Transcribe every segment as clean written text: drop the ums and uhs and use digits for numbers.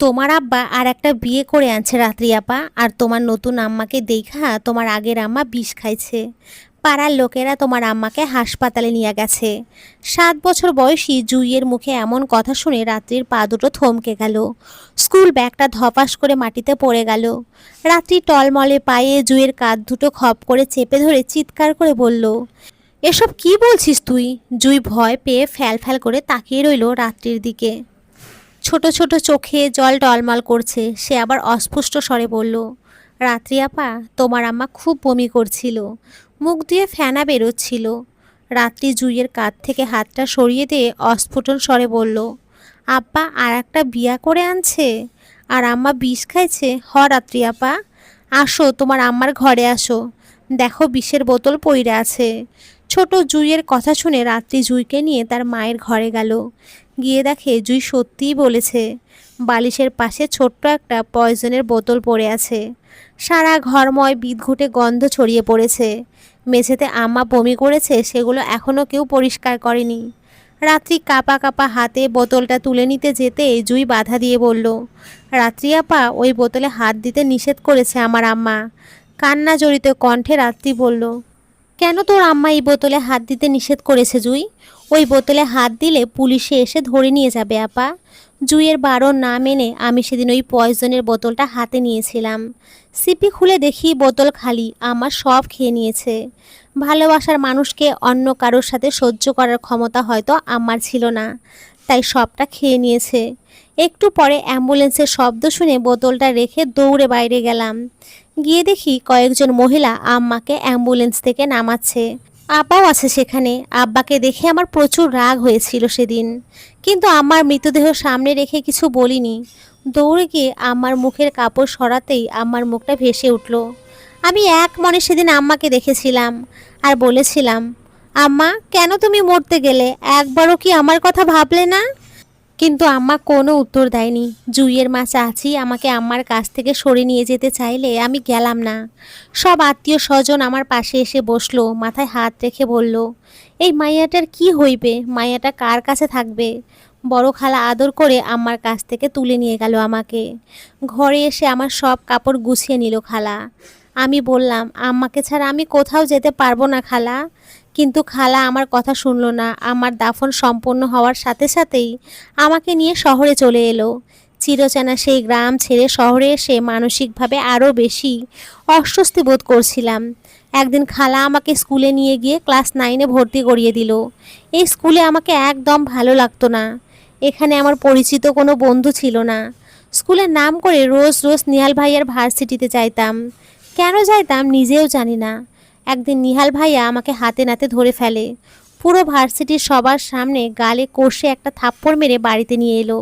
তোমার আব্বা আর একটা বিয়ে করে আনছে রাত্রি আপা, আর তোমার নতুন আম্মাকে দেখা তোমার আগের আম্মা বিষ খাইছে। পাড়ার লোকেরা তোমার আম্মাকে হাসপাতালে নিয়ে গেছে। 7 বছর বয়সী জুইয়ের মুখে এমন কথা শুনে রাত্রির পা দুটো থমকে গেল। স্কুল ব্যাগটা ধপাস করে মাটিতে পড়ে গেল। রাত্রি টলমলে পায়ে জুইয়ের কাঁধ দুটো খপ করে চেপে ধরে চিৎকার করে বলল, এসব কি বলছিস তুই? জুই ভয় পেয়ে ফ্যাল ফ্যাল করে তাকিয়ে রইল রাত্রির দিকে। ছোট ছোট চোখে জল টলমল করছে। সে আবার অস্পষ্ট স্বরে বলল, রাত্রি আপা, তোমার আম্মা খুব বমি করছিল, মুখ দিয়ে ফেনা বেরোচ্ছিল। রাত্রি জুইয়ের কাঁধ থেকে হাতটা সরিয়ে দিয়ে অস্ফুটন স্বরে বলল, আব্বা আর একটা বিয়া করে আনছে আর আম্মা বিষ খাইছে? রাত্রি আপা, আসো, তোমার আম্মার ঘরে আসো, দেখো বিষের বোতল পইরা আছে। ছোট জুইয়ের কথা শুনে রাত্রি জুইকে নিয়ে তার মায়ের ঘরে গেল। গিয়ে দেখে জুই সত্যিই বলেছে, বালিশের পাশে ছোট্ট একটা পয়জনের বোতল পড়ে আছে। সারা ঘরময় বিদঘুটে গন্ধ ছড়িয়ে পড়েছে। মেঝেতে আম্মা বমি করেছে, সেগুলো এখনও কেউ পরিষ্কার করেনি। রাত্রি কাপা কাপা হাতে বোতলটা তুলে নিতে যেতে জুই বাধা দিয়ে বলল, রাত্রি আপা, ওই বোতলে হাত দিতে নিষেধ করেছে আমার আম্মা। কান্না জড়িত কণ্ঠে রাত্রি বলল, কেন তোর আম্মা এই বোতলে হাত দিতে নিষেধ করেছে জুই? ওই বোতলে হাত দিলে পুলিশে এসে ধরে নিয়ে যাবে আপা। জুইয়ের বারণ না মেনে আমি সেদিন ওই পয়জনের বোতলটা হাতে নিয়েছিলাম। সিপি খুলে দেখি বোতল খালি, আমার সব খেয়ে নিয়েছে। ভালোবাসার মানুষকে অন্য কারোর সাথে সহ্য করার ক্ষমতা হয়তো আমার ছিল না, তাই সবটা খেয়ে নিয়েছে। একটু পরে অ্যাম্বুলেন্সের শব্দ শুনে বোতলটা রেখে দৌড়ে বাইরে গেলাম। গিয়ে দেখি কয়েকজন মহিলা আম্মাকে অ্যাম্বুলেন্স থেকে নামাচ্ছে। আব্বাও আছে সেখানে। আব্বাকে দেখে আমার প্রচুর রাগ হয়েছিল সেদিন, কিন্তু আমার মৃতদেহ সামনে রেখে কিছু বলিনি। দৌড়ে গিয়ে আমার মুখের কাপড় সরাতেই আমার মুখটা ভেসে উঠল। আমি এক মনে সেদিন আম্মাকে দেখেছিলাম আর বলেছিলাম, আম্মা, কেন তুমি মরতে গেলে? একবারও কি আমার কথা ভাবলে না? কিন্তু আম্মা কোনো উত্তর দেয়নি। জুইয়ের মা চাচি আমাকে আম্মার কাছ থেকে সরে নিয়ে যেতে চাইলে আমি গেলাম না। সব আত্মীয় স্বজন আমার পাশে এসে বসলো, মাথায় হাত রেখে বলল, এই মাইয়াটার কি হইবে? মাইয়াটা কার কাছে থাকবে? বড় খালা আদর করে আম্মার কাছ থেকে তুলে নিয়ে গেল আমাকে। ঘরে এসে আমার সব কাপড় গুছিয়ে নিল খালা। আমি বললাম, আম্মাকে ছাড়া আমি কোথাও যেতে পারবো না খালা। কিন্তু খালা আমার কথা শুনল না। আমার দাফন সম্পন্ন হওয়ার সাথে সাথেই আমাকে নিয়ে শহরে চলে এলো। চিরচেনা সেই গ্রাম ছেড়ে শহরে এসে মানসিকভাবে আরও বেশি অস্বস্তি বোধ করছিলাম। একদিন খালা আমাকে স্কুলে নিয়ে গিয়ে ক্লাস 9-এ ভর্তি করিয়ে দিল। এই স্কুলে আমাকে একদম ভালো লাগতো না। এখানে আমার পরিচিত কোনো বন্ধু ছিল না। স্কুলের নাম করে রোজ রোজ নিহাল ভাইয়ার ভার্সিটিতে যাইতাম। কেন যাইতাম নিজেও জানি না। একদিন নিহাল ভাইয়া আমাকে হাতে নাতে ধরে ফেলে। পুরো ভার্সিটির সবার সামনে গালে কষে একটা থাপ্পড় মেরে বাড়িতে নিয়ে এলো।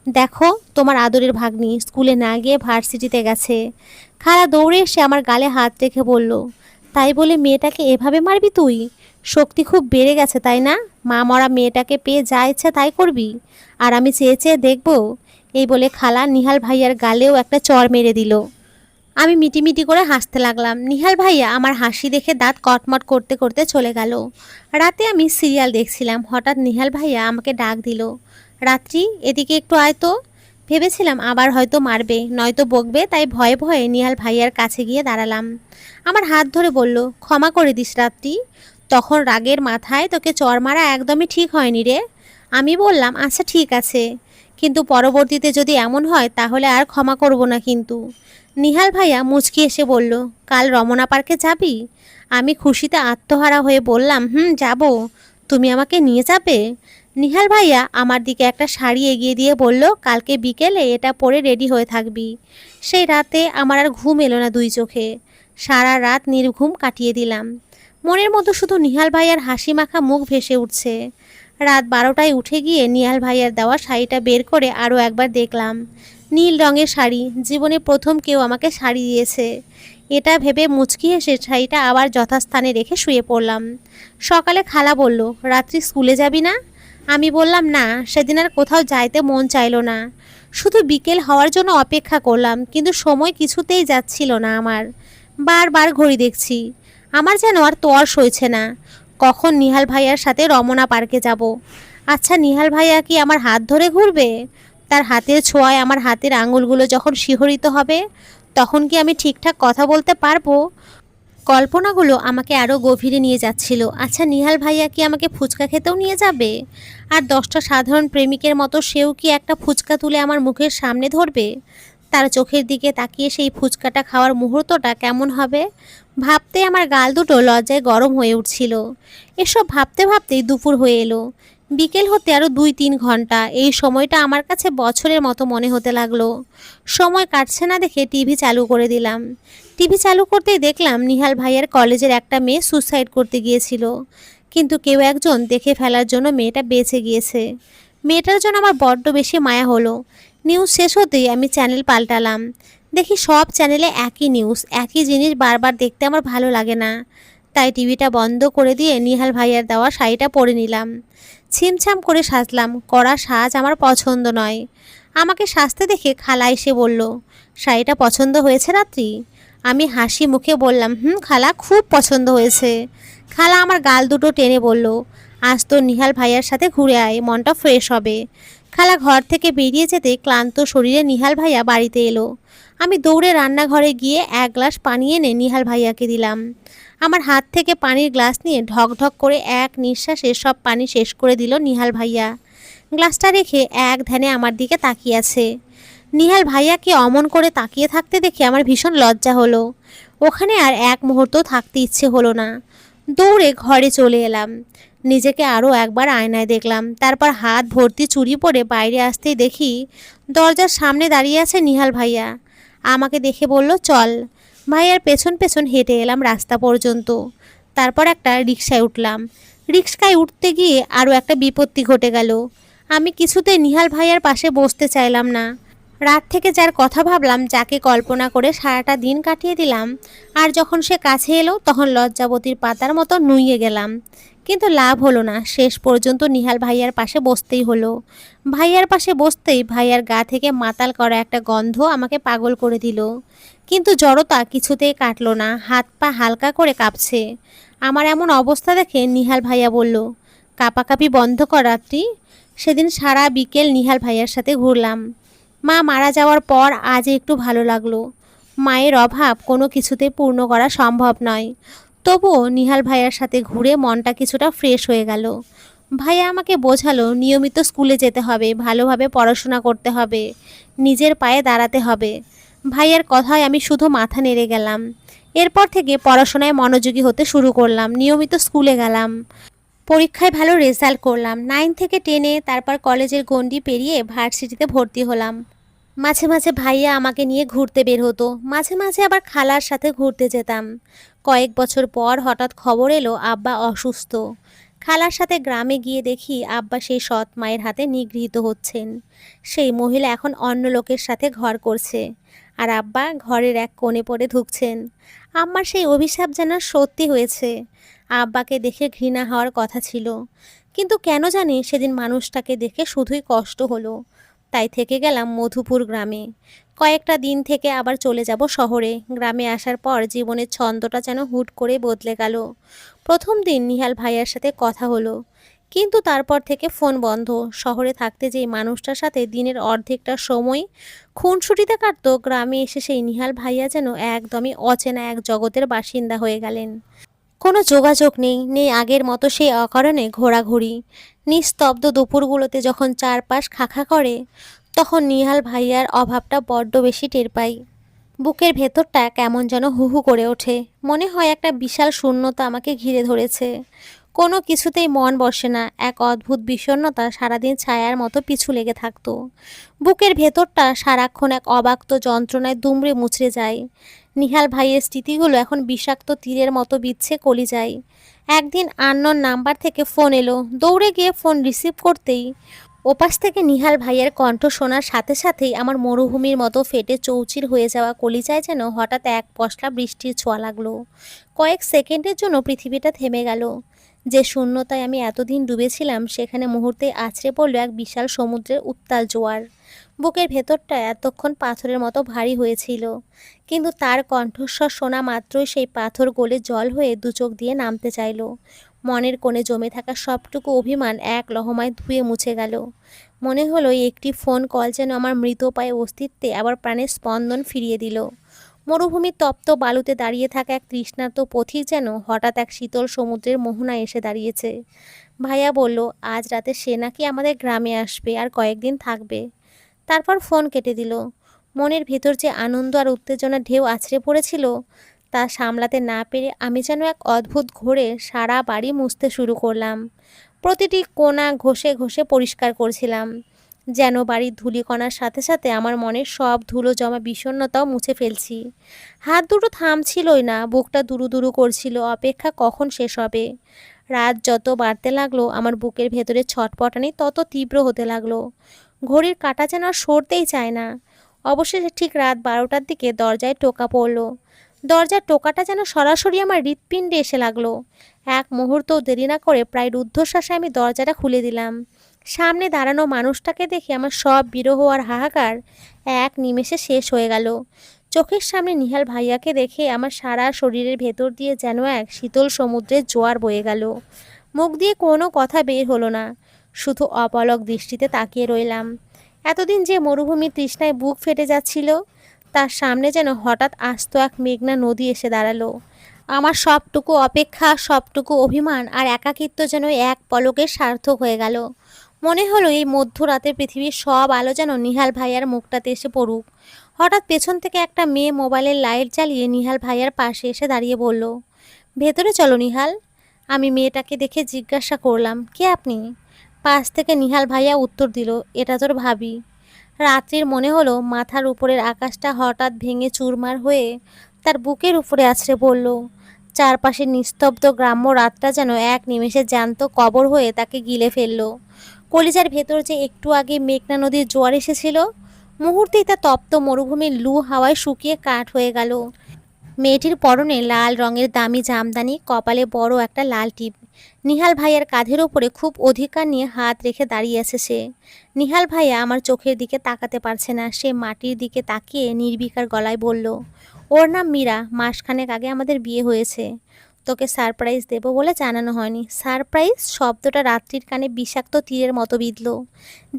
দেখো, তোমার আদরের ভাগ্নি স্কুলে না গিয়ে ভার্সিটিতে গেছে। খালা দৌড়ে এসে আমার গালে হাত রেখে বলল, তাই বলে মেয়েটাকে এভাবে মারবি তুই? শক্তি খুব বেড়ে গেছে তাই না? মা মরা মেয়েটাকে পেয়ে যা ইচ্ছা তাই করবি, আর আমি চেয়ে চেয়ে দেখবো? এই বলে খালা নিহাল ভাইয়ার গালেও একটা চড় মেরে দিল। আমি মিটিমিটি করে হাসতে লাগলাম। নিহাল ভাইয়া আমার হাসি দেখে দাঁত কটমট করতে করতে চলে গেল। রাতে আমি সিরিয়াল দেখছিলাম। হঠাৎ নিহাল ভাইয়া আমাকে ডাক দিল, রাত্রি, এদিকে একটু আয় তো। ভেবেছিলাম আবার হয়তো মারবে, নয়তো বকবে, তাই ভয়ে ভয়ে নিহাল ভাইয়ার কাছে গিয়ে দাঁড়ালাম। আমার হাত ধরে বলল, ক্ষমা করে দিস রাত্রি, তখন রাগের মাথায় তোকে চড় মারা একদমই ঠিক হয়নি রে। আমি বললাম, আচ্ছা ঠিক আছে, কিন্তু পরবর্তীতে যদি এমন হয় তাহলে আর ক্ষমা করব না কিন্তু। নিহাল ভাইয়া মুচকি এসে বলল, কাল রমনা পার্কে যাবি? আমি খুশিতে আত্মহারা হয়ে বললাম, যাব। তুমি আমাকে নিয়ে যাবে? নিহাল ভাইয়া আমার দিকে একটা শাড়ি এগিয়ে দিয়ে বলল, কালকে বিকেলে এটা পরে রেডি হয়ে থাকবি। সেই রাতে আমার আর ঘুম এলো না দুই চোখে। সারা রাত নির্ঘুম কাটিয়ে দিলাম। মনের মতো শুধু নিহাল ভাইয়ার হাসি মাখা মুখ ভেসে উঠছে। রাত 12টায় উঠে গিয়ে নিহাল ভাইয়ার দেওয়া শাড়িটা বের করে আরও একবার দেখলাম। নীল রঙের শাড়ি, জীবনে প্রথম কেউ আমাকে শাড়ি দিয়েছে। এটা ভেবে মুচকি হেসে শাড়িটা আবার যথাস্থানে রেখে শুয়ে পড়লাম। সকালে খালা বলল, রাত্রি স্কুলে যাবি না? আমি বললাম, না, সেদিন আর কোথাও যাইতে মন চাইলো না। শুধু বিকেল হওয়ার জন্য অপেক্ষা করলাম, কিন্তু সময় কিছুতেই যাচ্ছিল না আমার। বারবার ঘড়ি দেখছি, আমার যেন আর তর সইছে না। কখন নিহাল ভাইয়ার সাথে রমনা পার্কে যাব। আচ্ছা, নিহাল ভাইয়া কি আমার হাত ধরে ঘুরবে? তার হাতের ছোঁয়ায় আমার হাতের আঙুলগুলো যখন শিহরিত হবে, তখন কি আমি ঠিকঠাক কথা বলতে পারবো? কল্পনাগুলো আমাকে আরও গভীরে নিয়ে যাচ্ছিল। আচ্ছা, নিহাল ভাইয়া কি আমাকে ফুচকা খেতেও নিয়ে যাবে? আর 10টা সাধারণ প্রেমিকের মতো সেও কি একটা ফুচকা তুলে আমার মুখের সামনে ধরবে? তার চোখের দিকে তাকিয়ে সেই ফুচকাটা খাওয়ার মুহূর্তটা কেমন হবে? ভাবতে আমার গাল দুটো লজ্জায় গরম হয়ে উঠছিল। এসব ভাবতে ভাবতেই দুপুর হয়ে এলো। বিকেল হতে আরও 2-3 ঘন্টা। এই সময়টা আমার কাছে বছরের মতো মনে হতে লাগলো। সময় কাটছে না দেখে টিভি চালু করে দিলাম। টিভি চালু করতেই দেখলাম নিহাল ভাইয়ের কলেজের একটা মেয়ে সুসাইড করতে গিয়েছিল, কিন্তু কেউ একজন দেখে ফেলার জন্য মেয়েটা বেঁচে গিয়েছে। মেয়েটার জন্য আমার বড্ড বেশি মায়া হলো। নিউজ শেষ হতেই আমি চ্যানেল পাল্টালাম। দেখি সব চ্যানেলে একই নিউজ, একই জিনিস বারবার দেখতে আমার ভালো লাগে না। তাই টিভিটা বন্ধ করে দিয়ে নিহাল ভাইয়ার দেওয়া শাড়িটা পরে নিলাম। ছিমছাম করে সাজলাম। কড়া সাজ আমার পছন্দ নয়। আমাকে সাজতে দেখে খালা এসে বলল, শাড়িটা পছন্দ হয়েছে রাত্রি? আমি হাসি মুখে বললাম, খালা, খুব পছন্দ হয়েছে। খালা আমার গাল দুটো টেনে বলল, আজ তো নিহাল ভাইয়ার সাথে ঘুরে আয়, মনটা ফ্রেশ হবে। খালা ঘর থেকে বেরিয়ে যেতে ক্লান্ত শরীরে নিহাল ভাইয়া বাড়িতে এলো। আমি দৌড়ে রান্নাঘরে গিয়ে 1 গ্লাস পানি এনে নিহাল ভাইয়াকে দিলাম। আমার হাত থেকে পানির গ্লাস নিয়ে ঢক ঢক করে এক নিঃশ্বাসে সব পানি শেষ করে দিল নিহাল ভাইয়া। গ্লাসটা রেখে এক ধ্যানে আমার দিকে তাকিয়ে আছে। নিহাল ভাইয়াকে অমন করে তাকিয়ে থাকতে দেখে আমার ভীষণ লজ্জা হলো। ওখানে আর এক মুহূর্ত থাকতে ইচ্ছে হলো না। দৌড়ে ঘরে চলে এলাম। নিজেকে আরও একবার আয়নায় দেখলাম। তারপর হাত ভর্তি চুড়ি পরে বাইরে আসতেই দেখি দরজার সামনে দাঁড়িয়ে আছে নিহাল ভাইয়া। আমাকে দেখে বলল, চল। ভাইয়ার পেছন পেছন হেঁটে এলাম রাস্তা পর্যন্ত। তারপর একটা রিকশায় উঠলাম। রিকশায় উঠতে গিয়ে আরও একটা বিপত্তি ঘটে গেল। আমি কিছুতে নিহাল ভাইয়ার পাশে বসতে চাইলাম না। রাত থেকে যার কথা ভাবলাম, যাকে কল্পনা করে সারাটা দিন কাটিয়ে দিলাম, আর যখন সে কাছে এলো তখন লজ্জাবতীর পাতার মতো নুইয়ে গেলাম। কিন্তু লাভ হলো না। শেষ পর্যন্ত নিহাল ভাইয়ার পাশে বসতেই হলো। ভাইয়ার পাশে বসতেই ভাইয়ার গা থেকে মাতাল করা একটা গন্ধ আমাকে পাগল করে দিল। কিন্তু জড়তা কিছুতেই কাটলো না। হাত পা হালকা করে কাঁপছে। আমার এমন অবস্থা দেখে নিহাল ভাইয়া বলল, কাঁপাকাঁপি বন্ধ কর রাত্রি। সেদিন সারা বিকেল নিহাল ভাইয়ার সাথে ঘুরলাম। মা মারা যাওয়ার পর আজ একটু ভালো লাগলো। মায়ের অভাব কোনো কিছুতে পূর্ণ করা সম্ভব নয়। তবুও নিহাল ভাইয়ার সাথে ঘুরে মনটা কিছুটা ফ্রেশ হয়ে গেল। ভাইয়া আমাকে বোঝালো, নিয়মিত স্কুলে যেতে হবে, ভালোভাবে পড়াশোনা করতে হবে, নিজের পায়ে দাঁড়াতে হবে। ভাইয়ার কথায় আমি শুধু মাথা নেড়ে গেলাম। এরপর থেকে পড়াশোনায় মনোযোগী হতে শুরু করলাম। নিয়মিত স্কুলে গেলাম। পরীক্ষায় ভালো রেজাল্ট করলাম। 9 থেকে 10-এ, তারপর কলেজের গণ্ডি পেরিয়ে ভার্সিটিতে ভর্তি হলাম। মাঝে মাঝে ভাইয়া আমাকে নিয়ে ঘুরতে বের হতো। মাঝে মাঝে আবার খালার সাথে ঘুরতে যেতাম। কয়েক বছর পর হঠাৎ খবর এলো আব্বা অসুস্থ। খালার সাথে গ্রামে গিয়ে দেখি আব্বা সেই সৎ মায়ের হাতে নিগৃহীত হচ্ছেন। সেই মহিলা এখন অন্য লোকের সাথে ঘর করছে, আর আব্বা ঘরের এক কোণে পড়ে ধুঁকছেন। আমার সেই অভিশাপ যেন সত্যি হয়েছে। আব্বাকে দেখে ঘৃণা হওয়ার কথা ছিল, কিন্তু কেন জানি সেদিন মানুষটাকে দেখে শুধুই কষ্ট হলো। তাই থেকে গেলাম মধুপুর গ্রামে। কয়েকটা দিন থেকে আবার চলে যাব শহরে। গ্রামে আসার পর জীবনের ছন্দটা যেন হুট করে বদলে গেল। প্রথম দিন নিহাল ভাইয়ার সাথে কথা হলো, কিন্তু তারপর থেকে ফোন বন্ধ। শহরে থাকতে যেই মানুষটার সাথে দিনের অর্ধেকটা সময় খুনসুটিতে কাটতো, গ্রামে এসে সেই নিহাল ভাইয়া যেন একদমই অচেনা এক জগতের বাসিন্দা হয়ে গেলেন। কোনো যোগাযোগ নেই, নেই আগের মতো সেই অকারণে ঘোরাঘুরি। নিস্তব্ধ দুপুরগুলোতে যখন চারপাশ খাখা করে, তখন নিহাল ভাইয়ার অভাবটা বড্ড বেশি টের পাই। বুকের ভেতরটা কেমন যেন হু হু করে ওঠে। মনে হয় একটা বিশাল শূন্যতা আমাকে ঘিরে ধরেছে। কোনো কিছুতেই মন বসে না। এক অদ্ভুত বিষণ্ণতা সারাদিন ছায়ার মতো পিছু লেগে থাকতো। বুকের ভেতরটা সারাক্ষণ এক অবাক্ত যন্ত্রণায় দুমড়ে মুচড়ে যায়। নিহাল ভাইয়ের স্মৃতিগুলো এখন বিষাক্ত তীরের মতো বিচ্ছে কলিজায়। একদিন আননোন নাম্বার থেকে ফোন এলো। দৌড়ে গিয়ে ফোন রিসিভ করতেই ওপাশ থেকে নিহাল ভাইয়ের কণ্ঠ শোনার সাথে সাথেই আমার মরুভূমির মতো ফেটে চৌচির হয়ে যাওয়া কলিজায় যেন হঠাৎ এক পশলা বৃষ্টির ছোঁয়া লাগলো। কয়েক সেকেন্ডের জন্য পৃথিবীটা থেমে গেল। যে শূন্যতায় আমি এতদিন ডুবেছিলাম, সেখানে মুহূর্তে আছড়ে পড়ল এক বিশাল সমুদ্রের উত্তাল জোয়ার। বুকের ভেতরটা এতক্ষণ পাথরের মতো ভারী হয়েছিল, কিন্তু তার কণ্ঠস্বর শোনা মাত্রই সেই পাথর গলে জল হয়ে দু চোখ দিয়ে নামতে চাইল। মনের কোণে জমে থাকা সবটুকু অভিমান এক লহমায় ধুয়ে মুছে গেল। মনে হলো এই একটি ফোন কল যেন আমার মৃত পায়ে অস্তিত্বে আবার প্রাণের স্পন্দন ফিরিয়ে দিল। মরুভূমির তপ্ত বালুতে দাঁড়িয়ে থাকা এক তৃষ্ণার্ত পথিক যেন হঠাৎ এক শীতল সমুদ্রের মোহনায় এসে দাঁড়িয়েছে। ভাইয়া বলল, আজ রাতে সে নাকি আমাদের গ্রামে আসবে আর কয়েকদিন থাকবে। তারপর ফোন কেটে দিল। মনের ভেতর যে আনন্দ আর উত্তেজনার ঢেউ আছড়ে পড়েছিল তা সামলাতে না পেরে আমি যেন এক অদ্ভুত ঘোরে সারা বাড়ি মুছতে শুরু করলাম। প্রতিটি কোণা ঘষে ঘষে পরিষ্কার করছিলাম, যেন বাড়ির ধূলিকণার সাথে সাথে আমার মনের সব ধুলো জমা বিষণ্ণতাও মুছে ফেলছি। হাত দুটো থামছিলই না, বুকটা দুরু দুরু করছিল, অপেক্ষা কখন শেষ হবে। রাত যত বাড়তে লাগলো আমার বুকের ভেতরে ছটপটানি তত তীব্র হতে লাগলো। ঘড়ির কাঁটা যেন আর সরতেই চায় না। অবশেষে ঠিক রাত 12টার দিকে দরজায় টোকা পড়ল। দরজার টোকাটা যেন সরাসরি আমার হৃৎপিণ্ডে এসে লাগলো। এক মুহূর্তও দেরি না করে প্রায় রুদ্ধশ্বাসে আমি দরজাটা খুলে দিলাম। সামনে দাঁড়ানো মানুষটাকে দেখে আমার সব বিরহ আর হাহাকার এক নিমেষে শেষ হয়ে গেল। চোখের সামনে নিহাল ভাইয়াকে দেখে আমার সারা শরীরের ভেতর দিয়ে যেন এক শীতল সমুদ্রের জোয়ার বয়ে গেল। মুখ দিয়ে কোনো কথা বের হলো না, শুধু অপলক দৃষ্টিতে তাকিয়ে রইলাম। এতদিন যে মরুভূমির তৃষ্ণায় বুক ফেটে যাচ্ছিল, তার সামনে যেন হঠাৎ আস্ত এক মেঘনা নদী এসে দাঁড়ালো। আমার সবটুকু অপেক্ষা, সবটুকু অভিমান আর একাকিত্ব যেন এক পলকে সার্থক হয়ে গেল। মনে হলো এই মধ্যরাতে পৃথিবীর সব আলো যেন নিহাল ভাইয়ার মুখটাতে এসে পড়ুক। হঠাৎ পেছন থেকে একটা মেয়ে মোবাইলের লাইট জ্বালিয়ে নিহাল ভাইয়ার পাশে এসে দাঁড়িয়ে বলল, ভেতরে চলো নিহাল। আমি মেয়েটাকে দেখে জিজ্ঞাসা করলাম, কে আপনি? পাশ থেকে নিহাল ভাইয়া উত্তর দিল, এটা তোর ভাবি। রাত্রির মনে হলো মাথার উপরের আকাশটা হঠাৎ ভেঙে চুরমার হয়ে তার বুকের উপরে আছড়ে পড়ল। চারপাশে নিস্তব্ধ গ্রাম্য রাতটা যেন এক নিমেষে জ্যান্ত কবর হয়ে তাকে গিলে ফেলল। কলিজার ভেতর যে একটু আগে মেঘনা নদীর জোয়ার এসেছিল, মুহূর্তেই তা তপ্ত মরুভূমির লু হাওয়ায় শুকিয়ে কাঠ হয়ে গেল। মেয়েটির পরনে লাল রঙের দামি জামদানি, কপালে বড় একটা লাল টিপ। নিহাল ভাইয়ার কাঁধের ওপরে খুব অধিকার নিয়ে হাত রেখে দাঁড়িয়ে আছে সে। নিহাল ভাইয়া আমার চোখের দিকে তাকাতে পারছে না। সে মাটির দিকে তাকিয়ে নির্বিকার গলায় বলল, ওর নাম মীরা, মাসখানেক আগে আমাদের বিয়ে হয়েছে। তোকে সারপ্রাইজ দেবো বলে জানানো হয়নি। সারপ্রাইজ শব্দটা রাত্রির কানে বিষাক্ত তীরের মতো বিঁধল।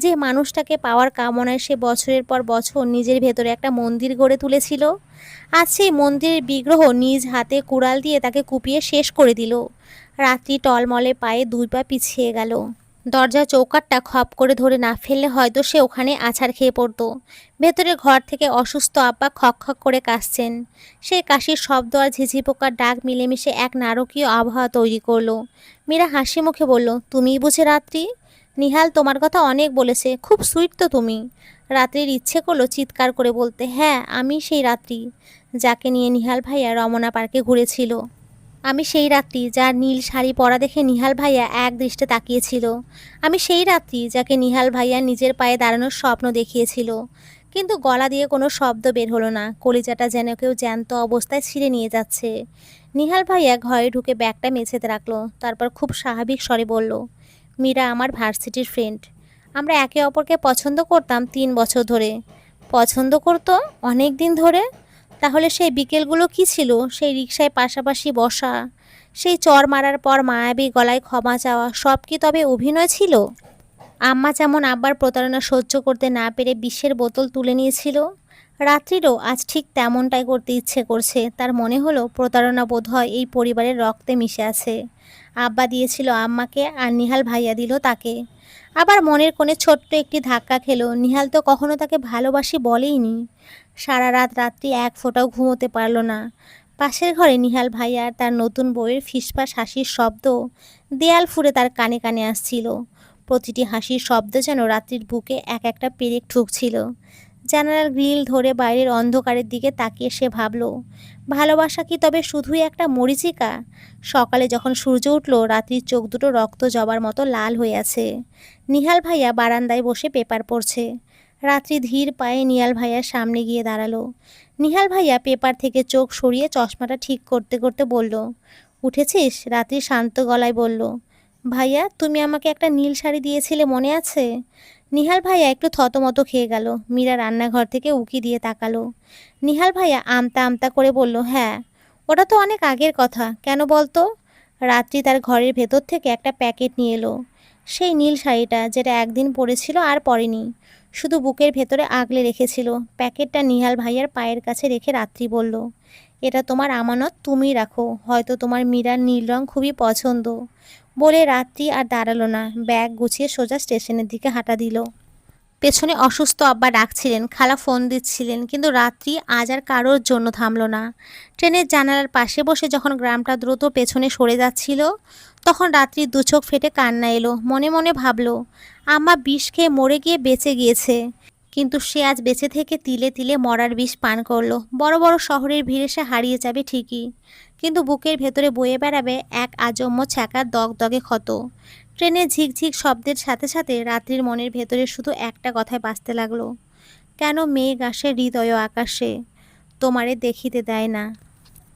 যে মানুষটাকে পাওয়ার কামনায় সে বছরের পর বছর নিজের ভেতরে একটা মন্দির গড়ে তুলেছিল, আজ সেই মন্দিরের বিগ্রহ নিজ হাতে কুড়াল দিয়ে তাকে কুপিয়ে শেষ করে দিল। রাত্রি টলমলে পায়ে 2 পা পিছিয়ে গেল। দরজার চৌকাঠটা খপ করে ধরে না ফেললে হয়তো সে ওখানে আছাড় খেয়ে পড়তো। ভেতরে ঘর থেকে অসুস্থ আব্বা খক খক করে কাশছেন। সেই কাশির শব্দ আর ঝিঝি পোকার ডাক মিলেমিশে এক নারকীয় আবহাওয়া তৈরি করলো। মীরা হাসি মুখে বলল, তুমিই বুঝে রাত্রি? নিহাল তোমার কথা অনেক বলেছে, খুব সুইট তো তুমি। রাত্রির ইচ্ছে করলো চিৎকার করে বলতে, হ্যাঁ আমি সেই রাত্রি যাকে নিয়ে নিহাল ভাইয়া রমনা পার্কে ঘুরেছিল। আমি সেই রাত্রি যার নীল শাড়ি পরা দেখে নিহাল ভাইয়া এক দৃষ্টে তাকিয়েছিল। আমি সেই রাত্রি যাকে নিহাল ভাইয়া নিজের পায়ে দাঁড়ানোর স্বপ্ন দেখিয়েছিল। কিন্তু গলা দিয়ে কোনো শব্দ বের হলো না। কলিজাটা যেন কেউ জ্যান্ত অবস্থায় ছিঁড়ে নিয়ে যাচ্ছে। নিহাল ভাইয়া ঘরে ঢুকে ব্যাগটা মেঝেতে রাখলো। তারপর খুব স্বাভাবিক স্বরে বলল, মীরা আমার ভার্সিটির ফ্রেন্ড। আমরা একে অপরকে পছন্দ করতাম 3 বছর ধরে। পছন্দ করতো অনেক দিন ধরে? তাহলে সেই বিকেলগুলো কি ছিল? সেই রিকশায় পাশাপাশি বসা, সেই চর মারার পর মায়াবী গলায় ক্ষমা চাওয়া, সব কি তবে অভিনয় ছিল? আম্মা যেমন আব্বার প্রতারণা সহ্য করতে না পেরে বিষের বোতল তুলে নিয়েছিল, রাত্রিরও আজ ঠিক তেমনটাই করতে ইচ্ছে করছে। তার মনে হলো প্রতারণা বোধহয় এই পরিবারের রক্তে মিশে আছে। আব্বা দিয়েছিল আম্মাকে আর নিহাল ভাইয়া দিল তাকে। আবার মনের কোণে ছোট্ট একটি ধাক্কা খেলো, নিহাল তো কখনো তাকে ভালোবাসি বলেইনি। সারা রাত রাত্রি এক ফোঁটাও ঘুমোতে পারল না। পাশের ঘরে নিহাল ভাইয়া আর তার নতুন বউয়ের ফিসফাস হাসির শব্দ দেয়াল ফুঁড়ে তার কানে কানে আসছিল। প্রতিটি হাসির শব্দ যেন রাত্রির বুকে এক একটা পেরেক ঠুকছিল। জানালার গ্রিল ধরে বাইরের অন্ধকারের দিকে তাকিয়ে সে ভাবল, ভালোবাসা কি তবে শুধুই একটা মরীচিকা? সকালে যখন সূর্য উঠল, রাত্রির চোখ দুটো রক্ত জবার মতো লাল হয়ে আছে। নিহাল ভাইয়া বারান্দায় বসে পেপার পড়ছে। রাত্রি ধীর পায়ে নিহাল ভাইয়ার সামনে গিয়ে দাঁড়ালো। নিহাল ভাইয়া পেপার থেকে চোখ সরিয়ে চশমাটা ঠিক করতে করতে বলল, উঠেছিস? রাত্রি শান্ত গলায় বলল, ভাইয়া তুমি আমাকে একটা নীল শাড়ি দিয়েছিলে মনে আছে? নিহাল ভাইয়া একটু থতমত খেয়ে গেল। মীরা রান্নাঘর থেকে উকি দিয়ে তাকালো। নিহাল ভাইয়া আমতা আমতা করে বলল, হ্যাঁ ওটা তো অনেক আগের কথা, কেন বলতো? রাত্রি তার ঘরের ভেতর থেকে একটা প্যাকেট নিয়ে এলো। সেই নীল শাড়িটা যেটা একদিন পরেছিল আর পরেনি, শুধু বুকের ভেতরে আগলে রেখেছিল। প্যাকেটটা নিহাল ভাইয়ার পায়ের কাছে রেখে রাত্রি বলল, এটা তোমার আমানত, তুমিই রাখো, হয়তো তোমার মীরার নীল রং খুবই পছন্দ। বলে রাত্রি আর দাঁড়ালো না, ব্যাগ গুছিয়ে সোজা স্টেশনের দিকে হাঁটা দিল। পেছনে অসুস্থ আব্বা ডাকছিলেন, খালা ফোন দিচ্ছিলেন, কিন্তু রাত্রি আজ আর কারোর জন্য থামলো না। ট্রেনের জানালার পাশে বসে যখন গ্রামটা দ্রুত পেছনে সরে যাচ্ছিল, তখন রাত্রির দু চোখ ফেটে কান্না এলো। মনে মনে ভাবলো, আম্মা বিষ খেয়ে মরে গিয়ে বেঁচে গিয়েছে, কিন্তু সে আজ বেঁচে থেকে তিলে তিলে মরার বিষ পান করলো। বড় বড় শহরের ভিড়ে সে হারিয়ে যাবে ঠিকই, কিন্তু বুকের ভেতরে বয়ে বেড়াবে এক আজম্য ছ্যাঁকার দগদগে ক্ষত। ট্রেনের ঝিকঝিক শব্দের সাথে সাথে রাত্রির মনের ভেতরে শুধু একটা কথাই বাজতে লাগলো, কেন মেঘ আসে হৃদয় আকাশে, তোমারে দেখিতে দেয় না।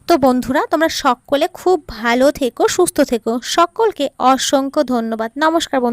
তো বন্ধুরা, তোমরা সকলে খুব ভালো থেকো, সুস্থ থেকো। সকলকে অসংখ্য ধন্যবাদ। নমস্কার বন্ধু।